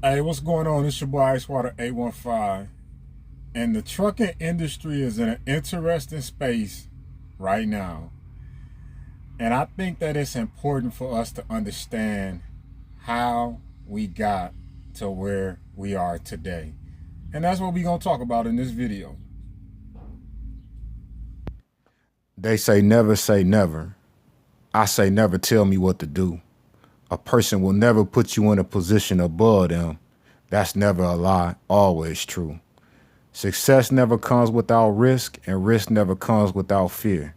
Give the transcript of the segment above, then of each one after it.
Hey, what's going on? It's your boy Icewater 815. And the trucking industry is in an interesting space right now. And I think that it's important for us to understand how we got to where we are today. And that's what we're going to talk about in this video. They say never. I say never tell me what to do. A person will never put you in a position above them. That's never a lie, always true. Success never comes without risk, and risk never comes without fear.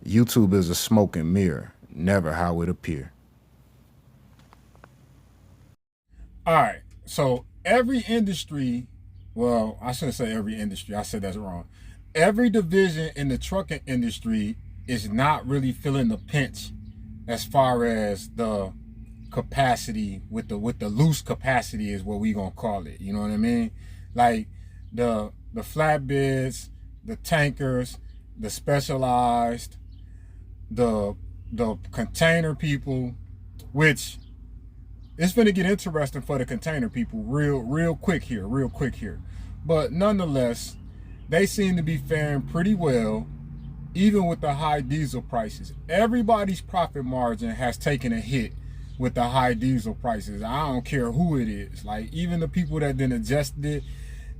YouTube is a smoke and mirror, never how it appear. All right, so every industry, well, I shouldn't say every industry, I said that's wrong. Every division in the trucking industry is not really feeling the pinch as far as the capacity with the loose capacity is what we gonna call it. You know what I mean? Like the flatbeds, the tankers, the specialized, the container people, which it's gonna get interesting for the container people real quick here. But nonetheless, they seem to be faring pretty well, even with the high diesel prices. Everybody's profit margin has taken a hit with the high diesel prices. I don't care who it is. Like even the people that didn't adjust it,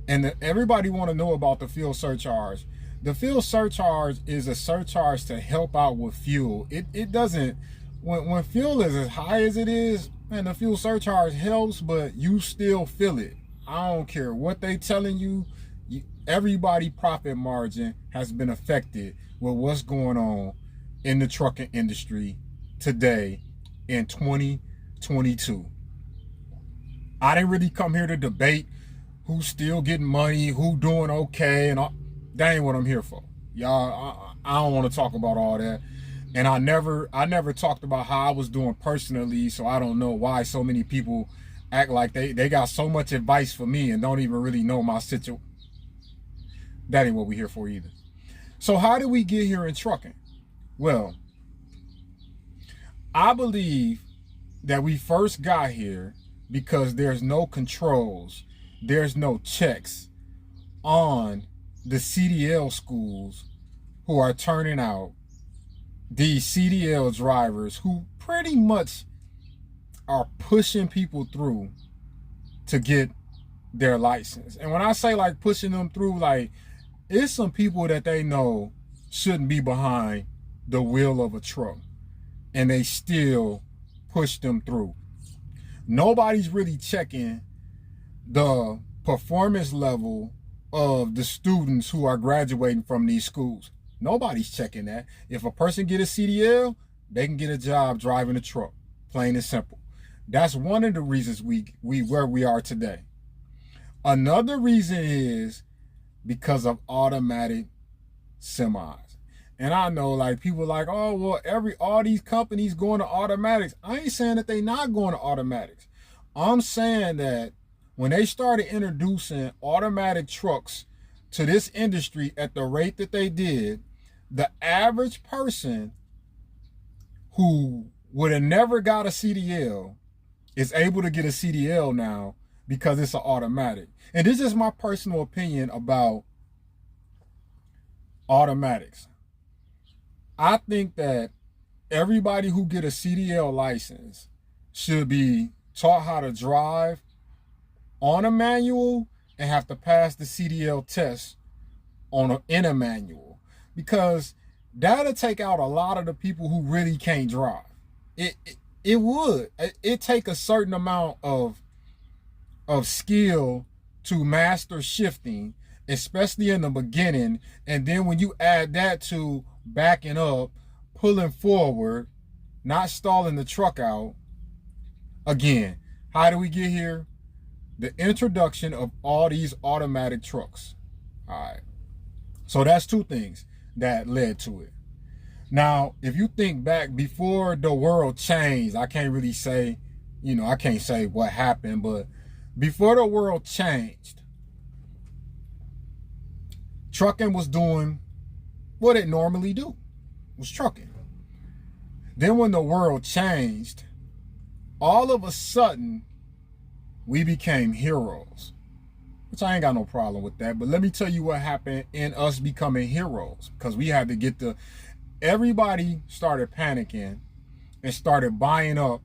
and everybody want to know about the fuel surcharge. The fuel surcharge is a surcharge to help out with fuel. It doesn't, when fuel is as high as it is, man, the fuel surcharge helps, but you still feel it. I don't care what they telling you. Everybody profit margin has been affected with what's going on in the trucking industry today in 2022. I didn't really come here to debate who's still getting money, who doing okay, and all. That ain't what I'm here for. Y'all, I don't want to talk about all that. And I never talked about how I was doing personally, so I don't know why so many people act like they got so much advice for me and don't even really know my situation. That ain't what we're here for either. So how did we get here in trucking? Well, I believe that we first got here because there's no controls, there's no checks on the CDL schools who are turning out these CDL drivers who pretty much are pushing people through to get their license. And when I say like pushing them through, like it's some people that they know shouldn't be behind the wheel of a truck, and they still push them through. Nobody's really checking the performance level of the students who are graduating from these schools. Nobody's checking that. If a person get a CDL, they can get a job driving a truck, plain and simple. That's one of the reasons we where we are today. Another reason is because of automatic semis. And I know like people like, oh, well, all these companies going to automatics. I ain't saying that they not going to automatics. I'm saying that when they started introducing automatic trucks to this industry at the rate that they did, the average person who would have never got a CDL is able to get a CDL now because it's an automatic. And this is my personal opinion about automatics. I think that everybody who get a CDL license should be taught how to drive on a manual and have to pass the CDL test in a manual, because that'll take out a lot of the people who really can't drive. It would. It take a certain amount of skill to master shifting, especially in the beginning. And then when you add that to backing up, pulling forward, not stalling the truck out. Again, how do we get here? The introduction of all these automatic trucks. All right. So that's two things that led to it. Now, if you think back before the world changed, I can't really say, I can't say what happened, but before the world changed, trucking was doing what it normally do, was trucking. Then when the world changed, all of a sudden, we became heroes, which I ain't got no problem with that. But let me tell you what happened in us becoming heroes, because we had to get everybody started panicking and started buying up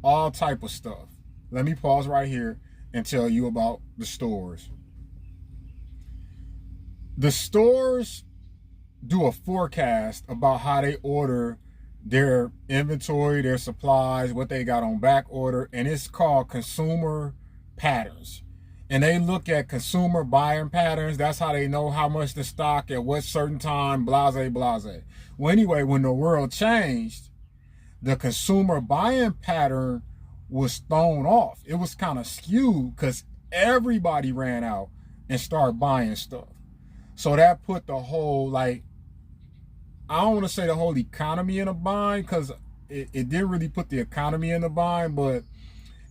all type of stuff. Let me pause right here and tell you about the stores. The stores do a forecast about how they order their inventory, their supplies, what they got on back order, and it's called consumer patterns. And they look at consumer buying patterns. That's how they know how much to stock at what certain time, blase, blase. Well, anyway, when the world changed, the consumer buying pattern was thrown off. It was kind of skewed because everybody ran out and started buying stuff. So that put the whole, like, I don't want to say the whole economy in a bind, because it didn't really put the economy in a bind, but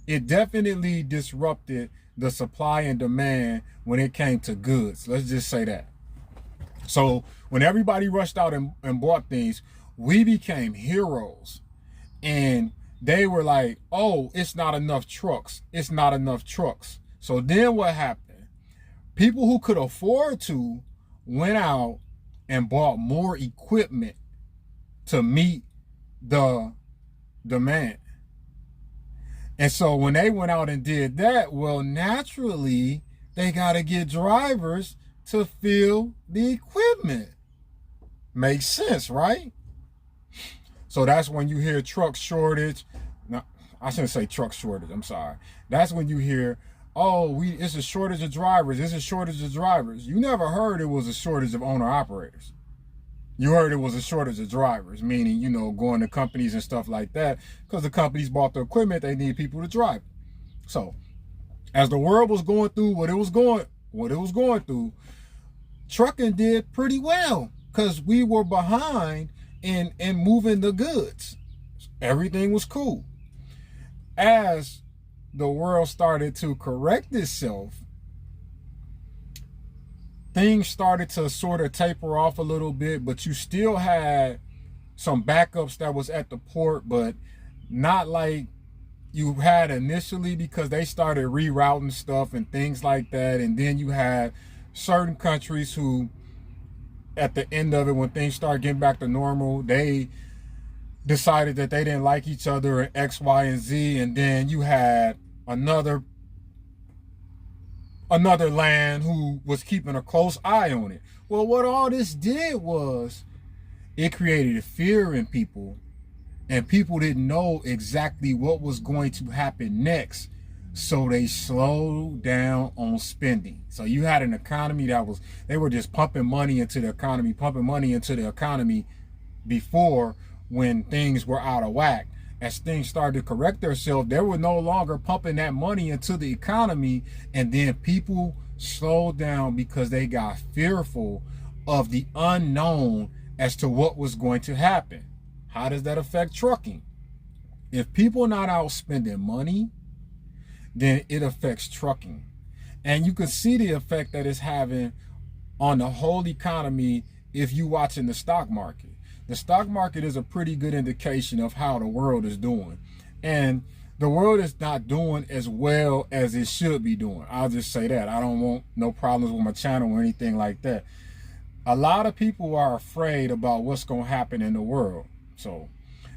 it definitely disrupted the supply and demand when it came to goods. Let's just say that. So when everybody rushed out and bought things, we became heroes. And they were like, oh, it's not enough trucks. It's not enough trucks. So then what happened? People who could afford to went out and bought more equipment to meet the demand. And so when they went out and did that, well, naturally, they got to get drivers to fill the equipment. Makes sense, right? So that's when you hear truck shortage. No, I shouldn't say truck shortage. I'm sorry. That's when you hear, oh, it's a shortage of drivers. It's a shortage of drivers. You never heard it was a shortage of owner-operators. You heard it was a shortage of drivers, meaning, you know, going to companies and stuff like that, because the companies bought the equipment, they need people to drive. So as the world was going through what it was going through, trucking did pretty well because we were behind in moving the goods. Everything was cool. As the world started to correct itself, things started to sort of taper off a little bit, but you still had some backups that was at the port, but not like you had initially, because they started rerouting stuff and things like that. And then you had certain countries who, at the end of it, when things started getting back to normal, they decided that they didn't like each other in X, Y, and Z. And then you had another land who was keeping a close eye on it. Well, what all this did was it created a fear in people, and people didn't know exactly what was going to happen next. So they slowed down on spending. So you had an economy they were just pumping money into the economy before, when things were out of whack. As things started to correct themselves, they were no longer pumping that money into the economy, and then people slowed down because they got fearful of the unknown as to what was going to happen. How does that affect trucking? If people are not out spending money, then it affects trucking. And you can see the effect that it's having on the whole economy if you're watching the stock market. The stock market is a pretty good indication of how the world is doing. And the world is not doing as well as it should be doing. I'll just say that. I don't want no problems with my channel or anything like that. A lot of people are afraid about what's going to happen in the world. So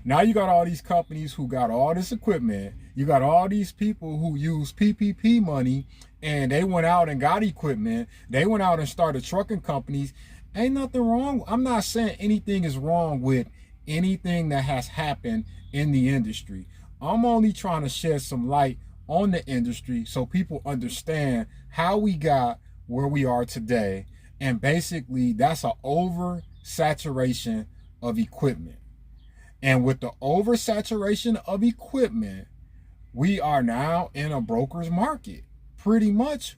now you got all these companies who got all this equipment. You got all these people who use PPP money, and they went out and got equipment. They went out and started trucking companies. Ain't nothing wrong. I'm not saying anything is wrong with anything that has happened in the industry. I'm only trying to shed some light on the industry so people understand how we got where we are today. And basically, that's an oversaturation of equipment. And with the oversaturation of equipment, we are now in a broker's market. Pretty much,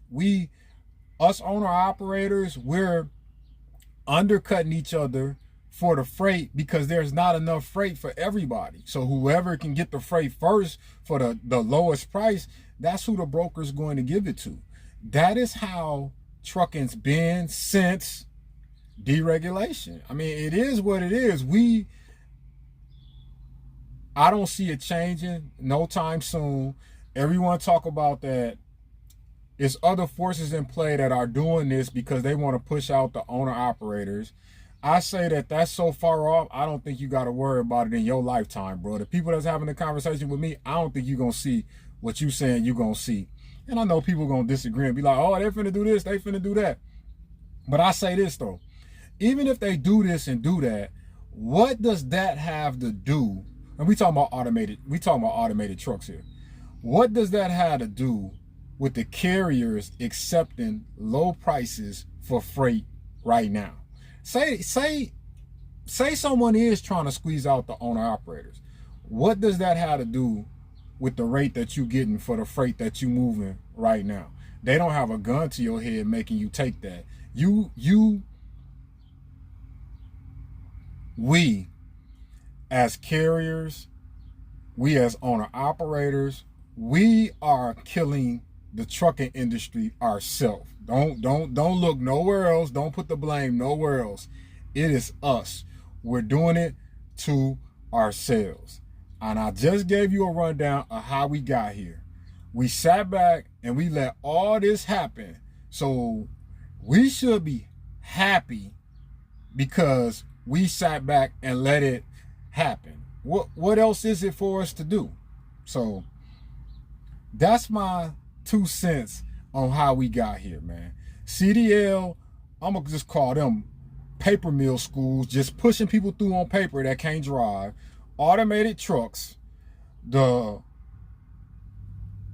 us owner operators, we're undercutting each other for the freight because there's not enough freight for everybody. So whoever can get the freight first for the lowest price, that's who the broker's going to give it to. That is how trucking's been since deregulation. I mean, it is what it is. I don't see it changing no time soon. Everyone talk about that It's other forces in play that are doing this because they want to push out the owner operators. I say that that's so far off, I don't think you got to worry about it in your lifetime, bro. The people that's having the conversation with me, I don't think you're going to see what you saying you're going to see. And I know people going to disagree and be like, oh, they finna do this, they finna do that. But I say this, though. Even if they do this and do that, what does that have to do? And we talking about automated trucks here. What does that have to do with the carriers accepting low prices for freight right now? Say someone is trying to squeeze out the owner operators. What does that have to do with the rate that you getting for the freight that you moving right now? They don't have a gun to your head making you take that. We as carriers, we as owner operators, we are killing the trucking industry ourselves. Don't look nowhere else. Don't put the blame nowhere else. It is us. We're doing it to ourselves. And I just gave you a rundown of how we got here. We sat back and we let all this happen. So we should be happy because we sat back and let it happen. What else is it for us to do? So that's my 2 cents on how we got here, man. CDL, I'm gonna just call them paper mill schools, just pushing people through on paper that can't drive. Automated trucks, the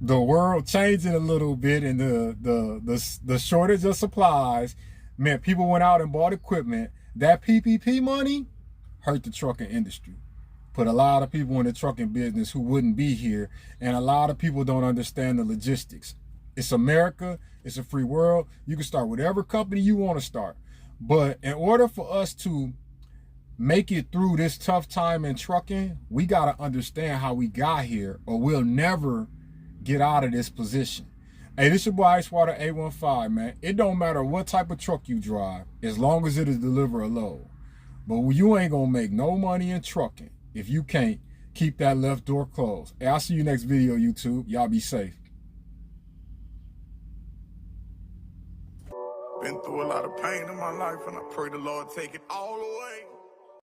world changing a little bit, and the shortage of supplies meant people went out and bought equipment. That PPP money hurt the trucking industry. Put a lot of people in the trucking business who wouldn't be here, and a lot of people don't understand the logistics. It's America. It's a free world. You can start whatever company you want to start. But in order for us to make it through this tough time in trucking, we got to understand how we got here, or we'll never get out of this position. Hey, this your boy Icewater 815, man. It don't matter what type of truck you drive, as long as it is deliver a load. But you ain't gonna make no money in trucking if you can't keep that left door closed. Hey, I'll see you next video, YouTube. Y'all be safe. Been through a lot of pain in my life, and I pray the Lord take it all away.